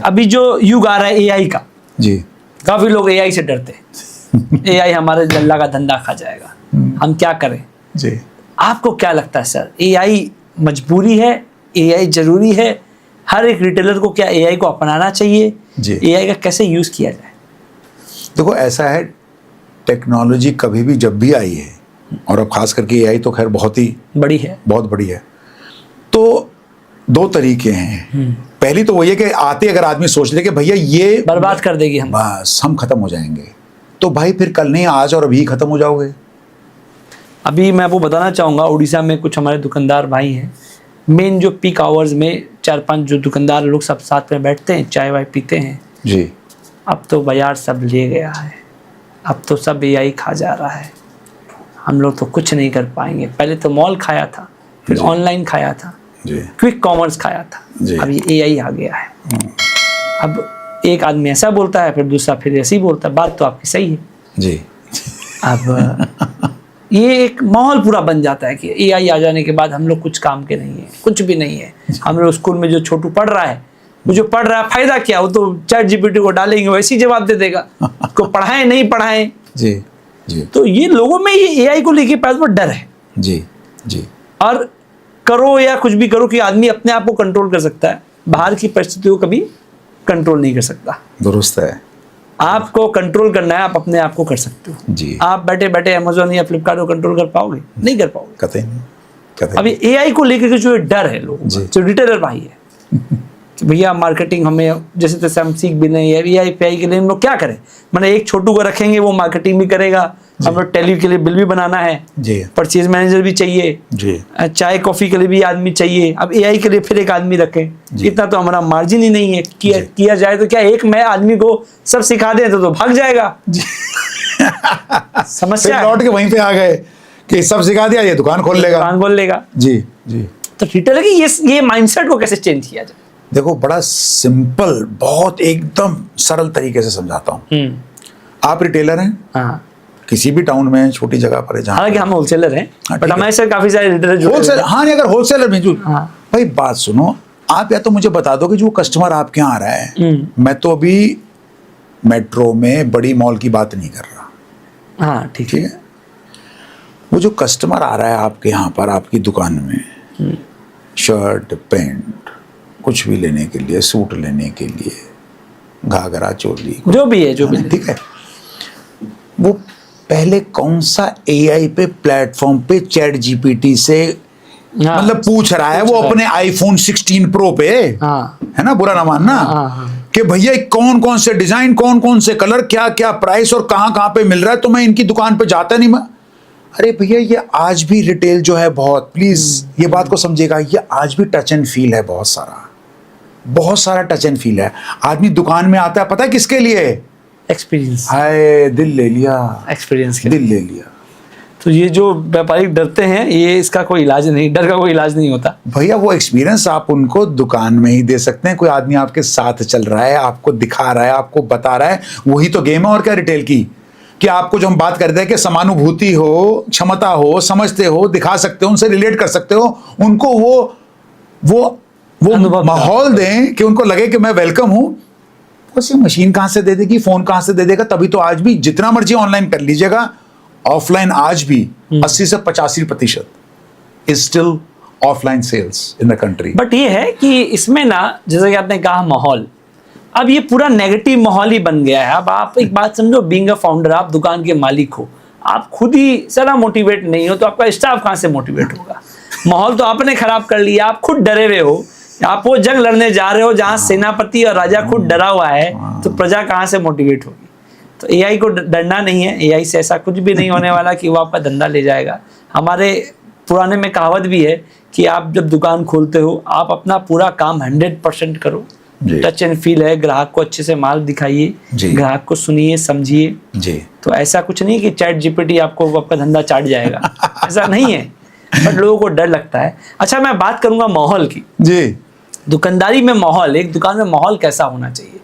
अभी जो युग आ रहा है एआई का, जी, काफी लोग एआई से डरते हैं। एआई हमारे जल्ला का धंधा खा जाएगा, हम क्या करें? जी, आपको क्या लगता है सर, एआई मजबूरी है, एआई जरूरी है? हर एक रिटेलर को क्या एआई को अपनाना चाहिए? जी। एआई का कैसे यूज किया जाए? देखो ऐसा है, टेक्नोलॉजी कभी भी जब भी आई है, और अब खास करके एआई तो खैर बहुत ही बड़ी है। बहुत बड़ी है, तो दो तरीके हैं। पहली तो वही है कि आते अगर आदमी सोच ले कि भैया ये बर्बाद कर देगी हम, बस हम खत्म हो जाएंगे, तो भाई फिर कल नहीं आज और अभी खत्म हो जाओगे। अभी मैं आपको बताना चाहूँगा, उड़ीसा में कुछ हमारे दुकानदार भाई हैं, मेन जो पीक आवर्स में 4-5 जो दुकानदार लोग सब साथ में बैठते हैं, चाय वाय पीते हैं। जी, अब तो बाजार सब ले गया है, अब तो सब एआई खा जा रहा है, हम लोग तो कुछ नहीं कर पाएंगे। पहले तो मॉल खाया था, फिर ऑनलाइन खाया था, जी, क्विक कॉमर्स खाया था, जी। अब ये एआई आ गया है। अब एक आदमी ऐसा बोलता है, फिर दूसरा फिर ऐसे ही बोलता है। बात तो आपकी सही है। जी, अब ये एक माहौल पूरा बन जाता है कि एआई आ जाने के बाद हम लोग कुछ काम के नहीं है, कुछ भी नहीं है। हम लोग स्कूल में जो छोटू पढ़ रहा है, वो जो पढ़ रहा है फायदा क्या? वो तो चैट जीपीटी को डालेंगे, वैसे ही जवाब दे देगा। उसको पढ़ाएं नहीं पढ़ाएं। जी, जी, तो ये लोगों में ये एआई को लेके पहले तो डर है। जी, जी, और करो या कुछ भी करो कि आदमी अपने आप को कंट्रोल कर सकता है, बाहर की परिस्थितियों को कभी कंट्रोल नहीं कर सकता। दुरुस्त है। आपको कंट्रोल करना है, आप अपने आप को कर सकते हो। जी, आप बैठे बैठे अमेज़न या फ्लिपकार्ट को कंट्रोल कर पाओगे? नहीं कर पाओगे। कतई नहीं, कतई अभी एआई को लेकर के जो डर है लोगों जी। का, जो रिटेलर भाई है कि भैया मार्केटिंग हमें जैसे तैसे हम सीख भी नहीं है, एआई पे के लिए हम लोग क्या करें? मैंने एक छोटू को रखेंगे, वो मार्केटिंग भी करेगा, हम लोग टेली के लिए बिल भी बनाना है, जी, परचेज मैनेजर भी चाहिए, जी, चाय कॉफी के लिए भी आदमी चाहिए, अब एआई के लिए फिर एक आदमी रखें। इतना तो हमारा मार्जिन ही नहीं है। किया जाए तो क्या एक मैं आदमी को सब सिखा दें तो भाग जाएगा। समस्या लौट के वहीं पे आ गए कि सब सिखा दिया, ये दुकान खोल लेगा, दुकान खोल लेगा। जी, जी। तो रिटेलर की ये माइंडसेट को कैसे चेंज किया जाए? देखो बड़ा सिंपल, बहुत एकदम सरल तरीके से समझाता हूँ। आप रिटेलर हैं, हाँ, किसी भी टाउन में छोटी जगह पर है जहाँ हालांकि हम होलसेलर हैं, हाँ, बट ठीक हमारे साथ काफी सारे रिटेलर जुड़े होलसेल, हुए हैं। हाँ नहीं अगर होलसेलर में जो हाँ। भाई बात सुनो, आप या तो मुझे बता दो कि जो कस्टमर आपके यहाँ आ रहा है, मैं तो अभी मेट्रो में बड़ी मॉल की बात नहीं कर रहा, हाँ ठीक ठीक है। है? वो जो कस्टमर आ रहा है आपके यहाँ पर आपकी दुकान में, शर्ट पैंट कुछ भी लेने के लिए, सूट लेने के लिए, घाघरा चोली जो भी है, जो भी है। ठीक है, वो पहले कौन सा एआई पे प्लेटफॉर्म पे चैट जीपीटी से हाँ, मतलब पूछ रहा है, वो अपने आईफोन 16 प्रो पे, हाँ, है ना, बुरा ना मानना, हाँ, हाँ। कि भैया कौन कौन से डिजाइन, कौन कौन से कलर, क्या क्या प्राइस और कहां कहां पे मिल रहा है, तो मैं इनकी दुकान पे जाता नहीं। मैं अरे भैया ये आज भी रिटेल जो है बहुत, प्लीज ये बात को समझिएगा, ये आज भी टच एंड फील है, बहुत सारा टच एंड फील है। आदमी दुकान में आता है पता है किसके लिए? एक्सपीरियंस, हाय दिल ले लिया, एक्सपीरियंस के। दिल ले लिया। तो ये जो व्यापारी डरते हैं, ये इसका कोई इलाज नहीं, डर का कोई इलाज नहीं होता। भैया वो एक्सपीरियंस आप उनको दुकान में ही दे सकते हैं। कोई आदमी आपके साथ चल रहा है, आपको दिखा रहा है, आपको बता रहा है, वही तो गेम है। और क्या रिटेल की, कि आपको जो हम बात करते हैं कि समानुभूति हो, क्षमता हो, समझते हो, दिखा सकते हो, उनसे रिलेट कर सकते हो, उनको वो माहौल दें कि उनको लगे कि मैं वेलकम हूं। बस ये मशीन कहां से दे देगी, फोन कहां से दे देगा? तभी तो आज भी जितना मर्जी ऑनलाइन कर लीजिएगा, ऑफलाइन आज भी 80 से 85% is still offline sales in the country. But ये है कि इसमें ना, जैसे कि आपने कहा माहौल, अब ये पूरा नेगेटिव माहौल ही बन गया है। अब आप एक बात समझो, बीइंग अ फाउंडर, आप दुकान के मालिक हो, आप खुद ही जरा मोटिवेट नहीं हो तो आपका स्टाफ कहाँ से मोटिवेट होगा? माहौल तो आपने खराब कर लिया, आप खुद डरे हुए हो, आप वो जंग लड़ने जा रहे हो जहाँ सेनापति और राजा खुद डरा हुआ है, तो प्रजा कहाँ से मोटिवेट होगी? तो एआई को डरना नहीं है, एआई से ऐसा कुछ भी नहीं होने वाला कि वो आपका धंधा ले जाएगा। हमारे पुराने में कहावत भी है कि आप जब दुकान खोलते हो, आप अपना पूरा काम 100% करो, टच एंड फील है, ग्राहक को अच्छे से माल दिखाइए, ग्राहक को सुनिए, समझिए जी। तो ऐसा कुछ नहीं कि चैट जीपीटी आपको आपका धंधा चाट जाएगा, ऐसा नहीं है। बट लोगों को डर लगता है। अच्छा, मैं बात करूंगा माहौल की जी। दुकानदारी में माहौल, एक दुकान में माहौल कैसा होना चाहिए?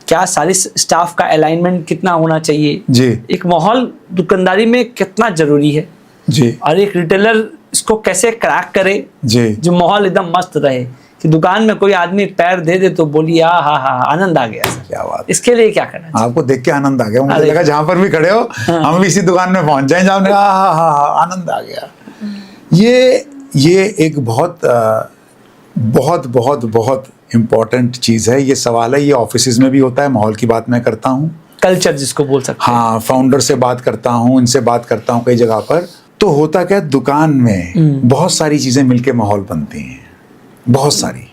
क्या सारे स्टाफ का अलाइनमेंट कितना होना चाहिए जी? एक माहौल दुकानदारी में कितना जरूरी है जी? और एक रिटेलर इसको कैसे क्रैक करे जी, जो माहौल एकदम मस्त रहे? कि दुकान में कोई आदमी पैर दे दे तो बोलिए हा हा आनंद आ गया सर। क्या बात, इसके लिए क्या करना चाहिए? आपको देख के आनंद आ गया, मुझे अरे। लगा जहां पर भी खड़े हो हम भी इसी दुकान में पहुंच जाएं जहां आनंद आ गया। ये एक बहुत बहुत बहुत इम्पोर्टेंट चीज है। ये सवाल है, ये ऑफिसेज में भी होता है, माहौल की बात मैं करता हूँ, कल्चर जिसको बोल सकते हैं। हाँ, फाउंडर से बात करता हूँ, इनसे बात करता हूँ कई जगह पर। तो होता क्या है, दुकान में बहुत सारी चीजें मिलके माहौल बनती हैं, बहुत सारी।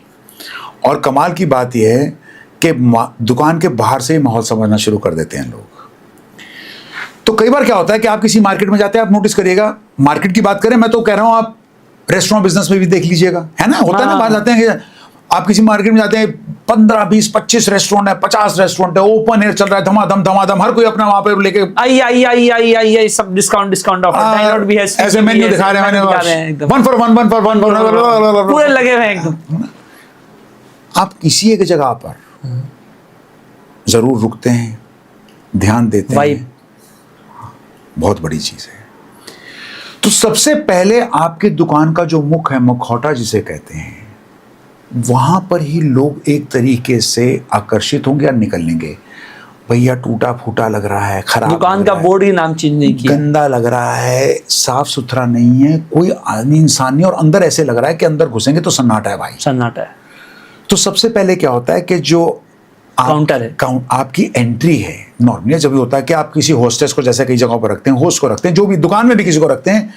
और कमाल की बात यह है कि दुकान के बाहर से ही माहौल समझना शुरू कर देते हैं लोग। तो कई बार क्या होता है कि आप किसी मार्केट में जाते हैं, आप नोटिस करिएगा, मार्केट की बात करें, मैं तो कह रहा हूं आप रेस्टोरेंट बिजनेस में भी देख लीजिएगा, है ना, होता है ना, बाहर जाते हैं कि आप किसी मार्केट में जाते हैं, 15, 20, 25 रेस्टोरेंट है, 50 रेस्टोरेंट है, ओपन एयर चल रहा है, धमाधम, हर कोई अपना वहां पे लेके आई सब डिस्काउंट ऑफर, डाउनलोड भी है, ऐसे मेन्यू दिखा रहे हैं, 1 for 1 पूरे लगे हुए हैं एकदम। आप किसी एक जगह पर जरूर रुकते हैं, ध्यान देते हैं, बहुत बड़ी चीज है। तो सबसे पहले आपकी दुकान का जो मुख है, मुखौटा जिसे कहते हैं, वहां पर ही लोग एक तरीके से आकर्षित होंगे या निकल लेंगे। भैया टूटा फूटा लग रहा है, खराब दुकान का बोर्ड ही नाम चेंज नहीं किया, गंदा लग रहा है, साफ सुथरा नहीं है, कोई आदमी इंसान नहीं, और अंदर ऐसे लग रहा है कि अंदर घुसेंगे तो सन्नाटा है भाई, सन्नाटा है। तो सबसे पहले क्या होता है कि जो काउंटर है, आपकी एंट्री है, नॉर्मली जब भी होता है कि आप किसी होस्टेस को जैसे कई जगहों पर रखते हैं, होस्ट को रखते हैं, जो भी दुकान में भी किसी को रखते हैं,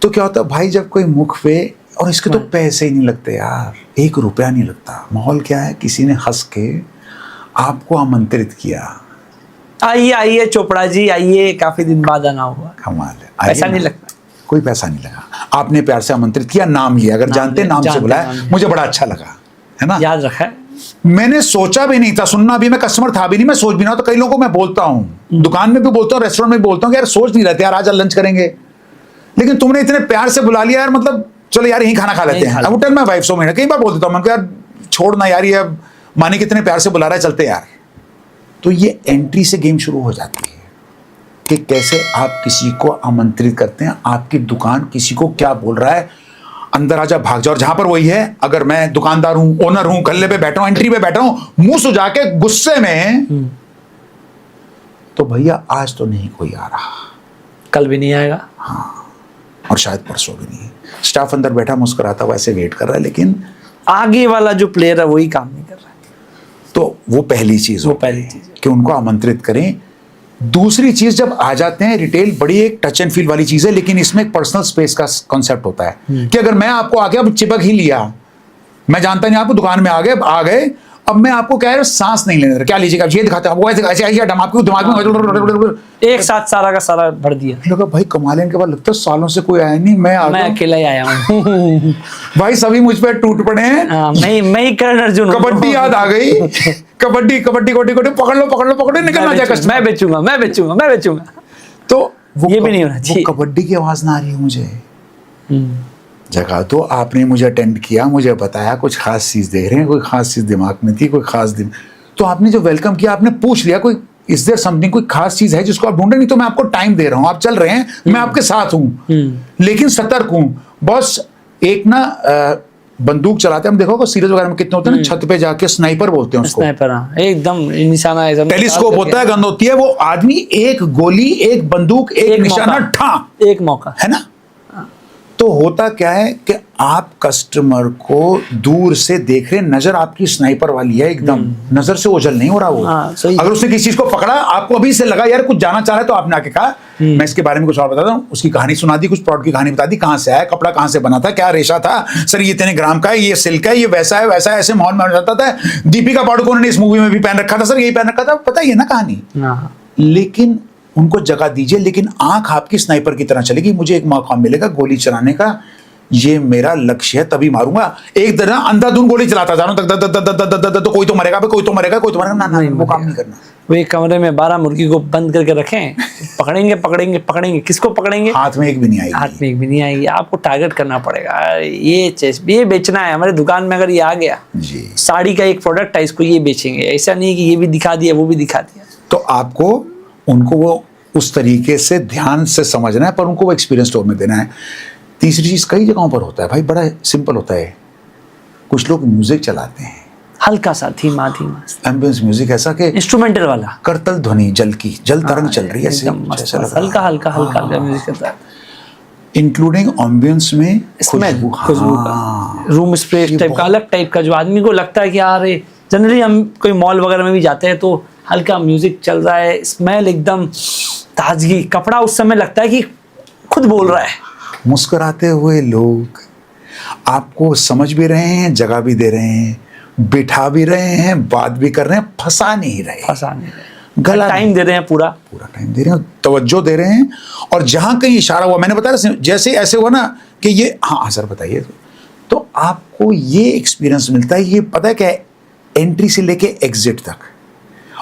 तो क्या होता है भाई, जब कोई मुख पे, और इसके तो पैसे ही नहीं लगते यार, 1 रुपया नहीं लगता। माहौल क्या है, किसी ने हंस के आपको आमंत्रित किया, आइए चोपड़ा जी आइए, काफी दिन बाद आना हुआ, कमाल है, पैसा नहीं लगता, कोई पैसा नहीं लगा, आपने प्यार से आमंत्रित किया, नाम लिया, अगर जानते नाम से बुलाया, मुझे बड़ा अच्छा लगा, है ना, याद रखा है। मैंने सोचा भी नहीं था, सुनना भी, मैं कस्टमर था भी नहीं, मैं सोच भी ना, तो कई लोगों को मैं बोलता हूँ, दुकान में भी बोलता हूँ, रेस्टोरेंट में भी बोलता हूँ कि यार सोच नहीं रहते यार, आज लंच करेंगे, लेकिन तुमने इतने प्यार से बुला लिया यार, मतलब चलो यार यहीं खाना खा लेते हैं। अब टेल माय वाइफ, 100 महीने कई बार बोल देता हूँ मैं, यार छोड़ना यार, ये मानी कितने प्यार से बुला रहा है, चलते यार। तो ये एंट्री से गेम शुरू हो जाती है कि कैसे आप किसी को आमंत्रित करते हैं, आपकी दुकान किसी को क्या बोल रहा है, अंदर आजा, भाग जाओ। और जहां पर वही है, अगर मैं दुकानदार हूं, ओनर हूं, गल्ले पे बैठा हूं, एंट्री पे बैठा हूं, मुंह सुझा के गुस्से में, तो भैया आज तो नहीं कोई आ रहा, कल भी नहीं आएगा, हाँ, और शायद परसों भी नहीं। स्टाफ अंदर बैठा मुस्कुराता हुआ ऐसे वेट कर रहा है, लेकिन आगे वाला जो प्लेयर है वही काम नहीं कर रहा है। तो वो पहली चीज, वो पहली चीज कि उनको आमंत्रित करें। दूसरी चीज, जब आ जाते हैं, रिटेल बड़ी एक टच एंड फील वाली चीज है, लेकिन इसमें एक पर्सनल स्पेस का कॉन्सेप्ट होता है कि अगर मैं आपको आके अब चिपक ही लिया, मैं जानता नहीं, आपको दुकान में आ गए, अब मैं आपको कह रहा हूं सांस नहीं लेने दे रहा, क्या लीजिएगा, ये दिखाते हैं, वो ऐसे आपके दिमाग में एक साथ सारा का सारा भर दिया। लगा भाई कमाल है, इनके बाद लगता है सालों से कोई आया नहीं, मैं अकेला ही आया हूँ। भाई सभी मुझ पर टूट पड़े हैं, मैं ही करण अर्जुन। कबड्डी याद आ गई, कबड्डी पकड़ लो निकलना जाए, मैं बेचूंगा। तो वो ये भी नहीं होना चाहिए, कबड्डी की आवाज ना आ रही है मुझे। जगह तो आपने मुझे अटेंड किया, मुझे बताया कुछ खास चीज देख रहे हैं, कोई खास चीज दिमाग में थी, कोई खास दिन, तो आपने जो वेलकम किया, आपने पूछ लिया कोई इज देयर समथिंग, कोई खास चीज है जिसको आप ढूंढे, नहीं तो मैं आपको टाइम दे रहा हूं, आप चल रहे हैं, मैं आपके साथ हूं, लेकिन सतर्क हूं। बस एक ना बंदूक चलाते हैं, हम देखो सीरीज वगैरह में कितने होते हैं ना, छत पे जाके स्नाइपर बोलते हैं उसको, स्नाइपर, एकदम निशाना, टेलीस्कोप होता है, गन होती है, वो आदमी एक गोली, एक बंदूक, एक निशाना, ठा, एक मौका, है ना। तो होता क्या है कि आप कस्टमर को दूर से देख रहे, नजर आपकी स्नाइपर वाली है, एकदम नजर से ओझल नहीं हो रहा वो। अगर उसने किसी चीज को पकड़ा, आपको अभी से लगा यार कुछ जाना चाह रहा है, तो आपने आके कहा मैं इसके बारे में कुछ और बताता हूँ, उसकी कहानी सुना दी, कुछ प्रोडक्ट की कहानी बता दी, कहां से आया, कपड़ा कहां से बना था, क्या रेशा था, सर ये इतने ग्राम का है, ये सिल्क है, ये वैसा है, ऐसे माहौल में जाता था। दीपिका पादुकोण ने इस मूवी में भी पहन रखा था, सर यही पहन रखा था, पता ही है ना कहानी। लेकिन उनको जगह दीजिए, लेकिन आंख आपकी स्नाइपर की तरह चलेगी, मुझे एक मौका मिलेगा गोली चलाने का, ये मेरा लक्ष्य है, तभी मारूंगा। एक तरह अंधाधुंध गोली चलाता जा रहा हूं, तो कोई तो मरेगा, कोई तो मरेगा, ना, वो काम नहीं करना। वो एक कमरे में 12 मुर्गी को बंद करके रखें, पकड़ेंगे, किसको पकड़ेंगे, हाथ में एक भी नहीं आएगी, आपको टारगेट करना पड़ेगा। ये बेचना है, हमारे दुकान में अगर ये आ गया, साड़ी का एक प्रोडक्ट है, इसको ये बेचेंगे, ऐसा नहीं कि ये भी दिखा दिया, वो भी दिखा दिया। तो आपको उनको वो उस तरीके से ध्यान से समझना है, पर उनको वो एक्सपीरियंस स्टोर में देना है। तीसरी चीज कई जगहों पर होता है भाई, बड़ा सिंपल होता है, कुछ लोग म्यूजिक चलाते हैं, हल्का सा धीमा धीमा एम्बियंस म्यूजिक, ऐसा कि इंस्ट्रूमेंटल वाला, करतल ध्वनि जल की, जल तरंग चल रही है ऐसे, एकदम मस्त जैसा लग मस्त, रहा है। हल्का हल्का हल्का हल्का म्यूजिक के साथ, इंक्लूडिंग एम्बियंस में स्मेल खुशबू का, हाँ। रूम स्प्रे टाइप का, अलग टाइप का, जो आदमी को लगता है कि यार जनरली हम कोई मॉल वगैरह में भी जाते हैं तो हल्का म्यूजिक चल रहा है, स्मेल एकदम ताजगी, कपड़ा उस समय लगता है कि खुद बोल रहा है। मुस्कुराते हुए लोग आपको समझ भी रहे हैं, जगह भी दे रहे हैं, बिठा भी रहे हैं, बात भी कर रहे हैं, फंसा नहीं रहे, फंसा नहीं रहे, गला टाइम दे रहे हैं, पूरा टाइम दे रहे हैं, तवज्जो दे रहे हैं। और जहां कहीं इशारा हुआ, मैंने बताया जैसे ऐसे हुआ ना कि ये, हाँ सर बताइए, तो आपको ये एक्सपीरियंस मिलता है, ये पता है क्या, एंट्री से लेके एग्जिट तक।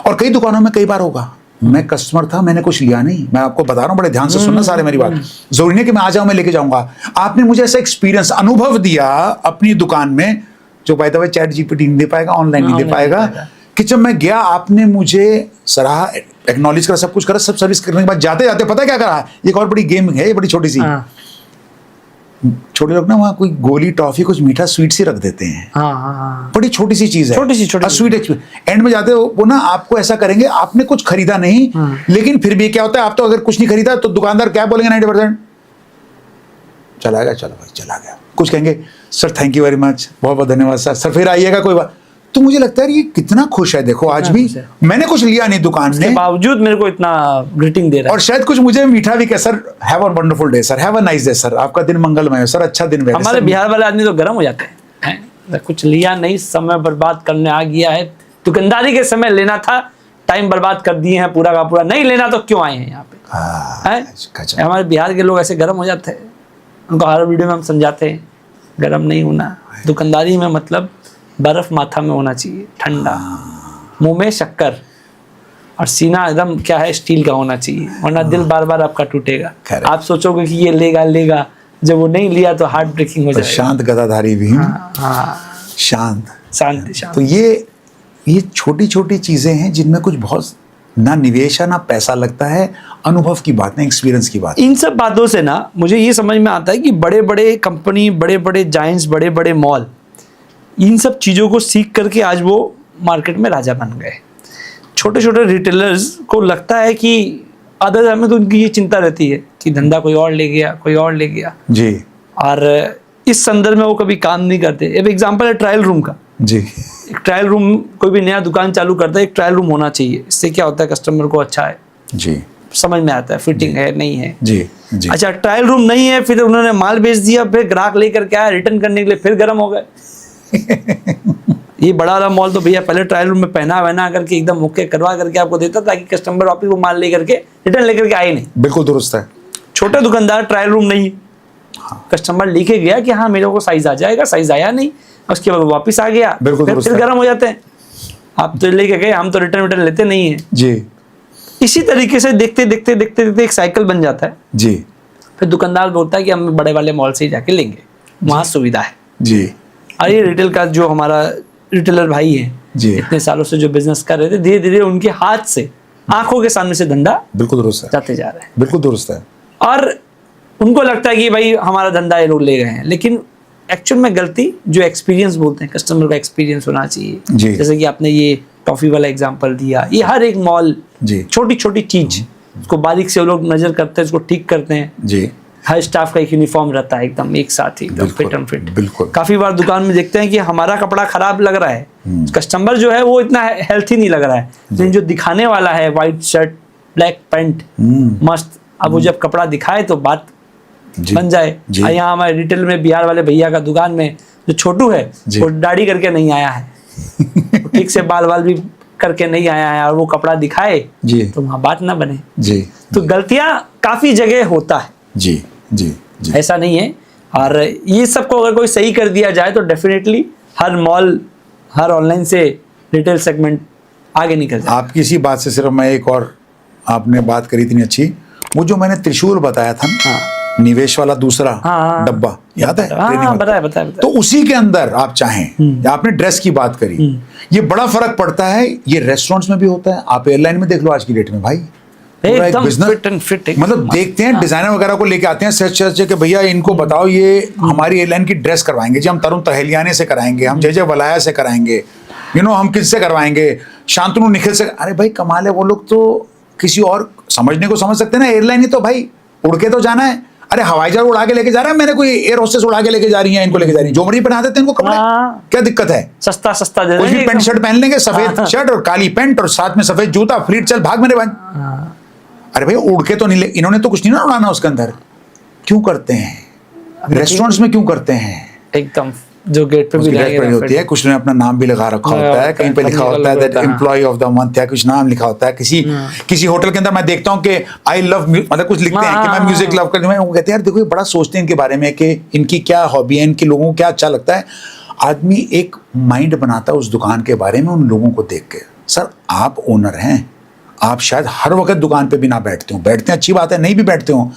और कई दुकानों में कई बार होगा, मैं कस्टमर था, मैंने कुछ लिया नहीं, मैं आपको बता रहा हूं, बड़े ध्यान से सुनना सारे मेरी बात, जरूरी नहीं कि मैं आ जाऊं, मैं लेके जाऊंगा, आपने मुझे ऐसा एक्सपीरियंस, अनुभव दिया अपनी दुकान में, जो by the way chat GPT नहीं दे पाएगा, ऑनलाइन नहीं दे पाएगा, कि जब मैं गया आपने मुझे सराहा, एक्नॉलेज करा, सब कुछ करा, सब सर्विस करने के बाद जाते जाते पता क्या करा, एक और बड़ी गेम है, ये बड़ी छोटी सी, छोटे लोग ना वहाँ कोई गोली, टॉफी, कुछ मीठा स्वीट सी रख देते हैं, बड़ी छोटी सी चीज है, छोटी सी स्वीट एक्सपीरियंस। एंड में जाते हो वो ना आपको ऐसा करेंगे, आपने कुछ खरीदा नहीं, लेकिन फिर भी क्या होता है, आप तो अगर कुछ नहीं खरीदा तो दुकानदार क्या बोलेंगे, 90% चला गया, चलो भाई चला गया, कुछ कहेंगे sir thank you very much, बहुत बहुत धन्यवाद सर, सर फिर आइएगा, कोई बात। तो मुझे लगता है ये कितना खुश है, देखो आज भी मैंने कुछ लिया नहीं दुकान में, बावजूद मेरे को इतना ग्रीटिंग दे रहा है, और शायद कुछ मुझे मीठा भी कह, sir have a wonderful day sir, have a nice day sir, आपका दिन मंगलमय हो सर, अच्छा दिन रहे। हमारे बिहार वाले आदमी तो गर्म हो जाते हैं, कुछ लिया नहीं, समय बर्बाद करने आ गया है, दुकानदारी के समय लेना था, टाइम बर्बाद कर दिए हैं पूरा का पूरा, नहीं लेना तो क्यों आए हैं यहाँ पे। हमारे बिहार के लोग ऐसे गर्म हो जाते हैं, उनको हर वीडियो में हम समझाते हैं गर्म नहीं होना, दुकानदारी में मतलब बर्फ माथा में होना चाहिए, ठंडा, मुंह में शक्कर, और सीना एकदम क्या है, स्टील का होना चाहिए, वरना दिल बार बार आपका टूटेगा, आप सोचोगे कि ये लेगा लेगा, जब वो नहीं लिया तो हार्ट ब्रेकिंग हो जाएगा। शांत गदाधारी भी, शांत शांति। तो ये छोटी छोटी चीजें हैं जिनमें कुछ बहुत ना निवेश है, ना पैसा लगता है, अनुभव की बात है, एक्सपीरियंस की बात। इन सब बातों से ना मुझे ये समझ में आता है कि बड़े बड़े कंपनी, बड़े बड़े जायंट्स, बड़े बड़े मॉल, इन सब चीज़ों को सीख करके आज वो मार्केट में राजा बन गए। छोटे छोटे रिटेलर्स को लगता है कि अदर टाइम में तो उनकी ये चिंता रहती है कि धंधा कोई और ले गया, कोई और ले गया जी, और इस संदर्भ में वो कभी काम नहीं करते। एक एग्जांपल है ट्रायल रूम का जी। एक ट्रायल रूम, कोई भी नया दुकान चालू करता है, एक ट्रायल रूम होना चाहिए। इससे क्या होता है, कस्टमर को अच्छा है जी, समझ में आता है फिटिंग है नहीं है जी जी। अच्छा, ट्रायल रूम नहीं है, फिर उन्होंने माल बेच दिया, फिर ग्राहक लेकर के आया रिटर्न करने के लिए, फिर गर्म हो गए। ये बड़ा वाला मॉल तो भैया पहले ट्रायल रूम में पहना वहना करके एकदम ओके करवा करके आपको देता, ताकि कस्टमर वापिस वो माल लेकर के रिटर्न लेकर के आए नहीं। बिल्कुल दुरुस्त है। छोटे दुकानदार ट्रायल रूम नहीं, कस्टमर लेके गया कि हाँ मेरे को साइज आ जाएगा, साइज आया नहीं, उसके बाद वापिस आ गया, फिर गर्म हो जाते हैं। आप तो लेके गए, हम तो रिटर्न लेते नहीं है जी। इसी तरीके से देखते देखते देखते देखते एक साइकिल बन जाता है जी। फिर दुकानदार बोलता है कि हम बड़े वाले मॉल से ही जाके लेंगे, वहाँ सुविधा है जी। और ये रिटेल का जो हमारा रिटेलर भाई है जी, इतने सालों से जो बिजनेस कर रहे थे, धीरे धीरे उनके हाथ से, आंखों के सामने से धंधा बिल्कुल दुरुस्त है, जाते जा रहा है। बिल्कुल दुरुस्त है। और उनको लगता है कि भाई हमारा धंधा ये लोग ले गए हैं, लेकिन एक्चुअल में गलती जो एक्सपीरियंस बोलते हैं, कस्टमर का एक्सपीरियंस होना चाहिए। जैसे कि आपने ये टॉफी वाला एग्जांपल दिया, ये हर एक मॉल छोटी छोटी चीज उसको बारीक से वो लोग नजर करते हैं, उसको ठीक करते हैं जी। हर स्टाफ का एक यूनिफॉर्म रहता है, एकदम एक साथ ही, एकदम फिट एंड फिट। बिल्कुल। काफी बार दुकान में देखते हैं कि हमारा कपड़ा खराब लग रहा है, कस्टमर जो है वो इतना हेल्थी नहीं लग रहा है, लेकिन जो दिखाने वाला है व्हाइट शर्ट ब्लैक पैंट मस्त, अब वो जब कपड़ा दिखाए तो बात बन जाए। यहाँ हमारे रिटेल में बिहार वाले भैया का दुकान में जो छोटू है वो दाढ़ी करके नहीं आया है, ठीक से बाल बाल भी करके नहीं आया है, और वो कपड़ा दिखाए तो वहाँ बात ना बने जी। तो गलतियां काफी जगह होता है जी जी जी, ऐसा नहीं है। और ये सबको अगर कोई सही कर दिया जाए तो डेफिनेटली हर मॉल, हर ऑनलाइन से रिटेल सेगमेंट आगे निकल जाए। आपकी इसी बात से सिर्फ मैं एक और, आपने बात करी इतनी अच्छी, वो जो मैंने त्रिशूल बताया था ना, निवेश वाला दूसरा डब्बा, याद है? बताया। तो उसी के अंदर आप चाहें, आपने ड्रेस की बात करी, ये बड़ा फर्क पड़ता है। ये रेस्टोरेंट्स में भी होता है, आप एयरलाइन में देख लो आज की डेट में भाई, पूरा एक एकदम business- फिट एंड फिट, मतलब देखते हैं डिजाइनर वगैरह को लेके आते हैं सच सच कि भैया इनको बताओ ये हमारी एयरलाइन की ड्रेस करवाएंगे जी, हम तरुण तहलियाने से कराएंगे, हम जय जय वलाया से कराएंगे, हम किससे करवाएंगे, शांतनु निखिल से। अरे भाई कमाल है, वो लोग तो किसी और समझने को समझ सकते हैं ना। एयरलाइन ही तो भाई उड़ के तो जाना है। अरे हवाई जहाज उड़ा के लेके जा रहा है, मैंने कोई एयर होस्टेस उड़ा के लेके जा रही है, इनको लेके जा रही है, जो मर्जी पहना देते हैं इनको कपड़े, हाँ। क्या दिक्कत है। सस्ता सस्ता दे कुछ भी देंगे पैंट एकदम। शर्ट पहन लेंगे, सफेद हाँ। शर्ट और काली पैंट और साथ में सफेद जूता, फ्लीट, चल भाग मेरे भाई। हाँ। अरे भाई उड़ के तो नहीं इन्होंने तो कुछ नहीं ना उड़ाना उसके अंदर। क्यों करते हैं रेस्टोरेंट्स में, क्यों करते हैं। एकदम जो गेट पे भी उसकी रहेंगे डेस्क पड़ी होती है, कुछ ने अपना नाम भी लगा रखा होता है, कहीं पे लिखा होता है that employ of the month या कुछ नाम लिखा होता है। किसी होटल के अंदर मैं देखता हूँ कि आई लव, मतलब कुछ लिखते हैं कि मैं म्यूजिक लव करती हूँ। वो कहते हैं यार देखो ये बड़ा सोचते हैं इनके बारे में कि इनकी क्या हॉबी है, इनके लोगों को क्या अच्छा लगता है। आदमी एक माइंड बनाता है उस दुकान के बारे में उन लोगों को देख के। सर आप ओनर हैं, आप शायद हर वक्त दुकान पे भी ना बैठते हो, बैठते हैं अच्छी बात है, नहीं भी बैठते हो,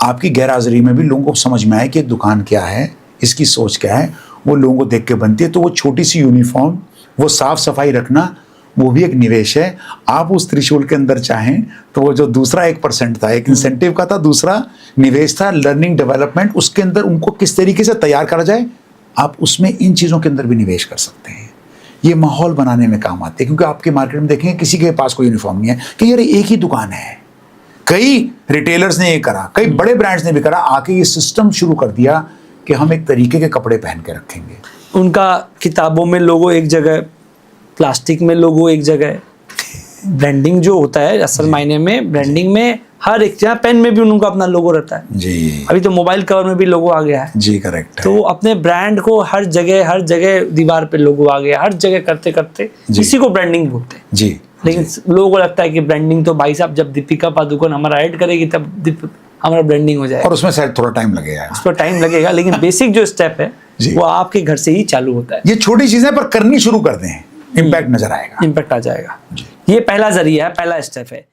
आपकी गैरहाजिरी में भी लोगों को समझ में आए कि दुकान क्या है, इसकी सोच क्या है, वो लोगों को देख के बनती है। तो वो छोटी सी यूनिफॉर्म, वो साफ सफाई रखना, वो भी एक निवेश है। आप उस त्रिशूल के अंदर चाहें तो वो जो दूसरा 1% था, एक इंसेंटिव का था, दूसरा निवेश था लर्निंग डेवलपमेंट, उसके अंदर उनको किस तरीके से तैयार करा जाए, आप उसमें इन चीज़ों के अंदर भी निवेश कर सकते हैं। ये माहौल बनाने में काम आते हैं। क्योंकि आपके मार्केट में देखेंगे किसी के पास कोई यूनिफॉर्म नहीं है कि यार एक ही दुकान है। कई रिटेलर्स ने ये करा, कई बड़े ब्रांड्स ने भी करा, आके ये सिस्टम शुरू कर दिया कि हम एक तरीके के कपड़े पहन के रखेंगे। उनका किताबों में लोगो एक जगह, प्लास्टिक में लोगो एक जगह। ब्रांडिंग जो होता है असल मायने में, ब्रांडिंग में हर एक जगह, पेन में भी उनका अपना लोगो रहता है जी, अभी तो मोबाइल कवर में भी लोगो आ गया है जी करेक्ट है। तो अपने ब्रांड को हर जगह दीवार पे लोगो आ गया, हर जगह करते करते जी। इसी को ब्रांडिंग बोलते हैं। जी, लेकिन लोगों को लगता है कि ब्रांडिंग तो भाई साहब जब दीपिका पादुकोण हमारा ऐड करेगी तब हमारा ब्रांडिंग हो जाएगा, और उसमें शायद थोड़ा टाइम लगेगा। उस पर टाइम लगेगा। लेकिन बेसिक जो स्टेप है जी। वो आपके घर से ही चालू होता है। ये छोटी चीजें पर करनी शुरू कर दें, इम्पैक्ट नजर आएगा। इम्पैक्ट आ जाएगा। ये पहला जरिया है, पहला स्टेप है।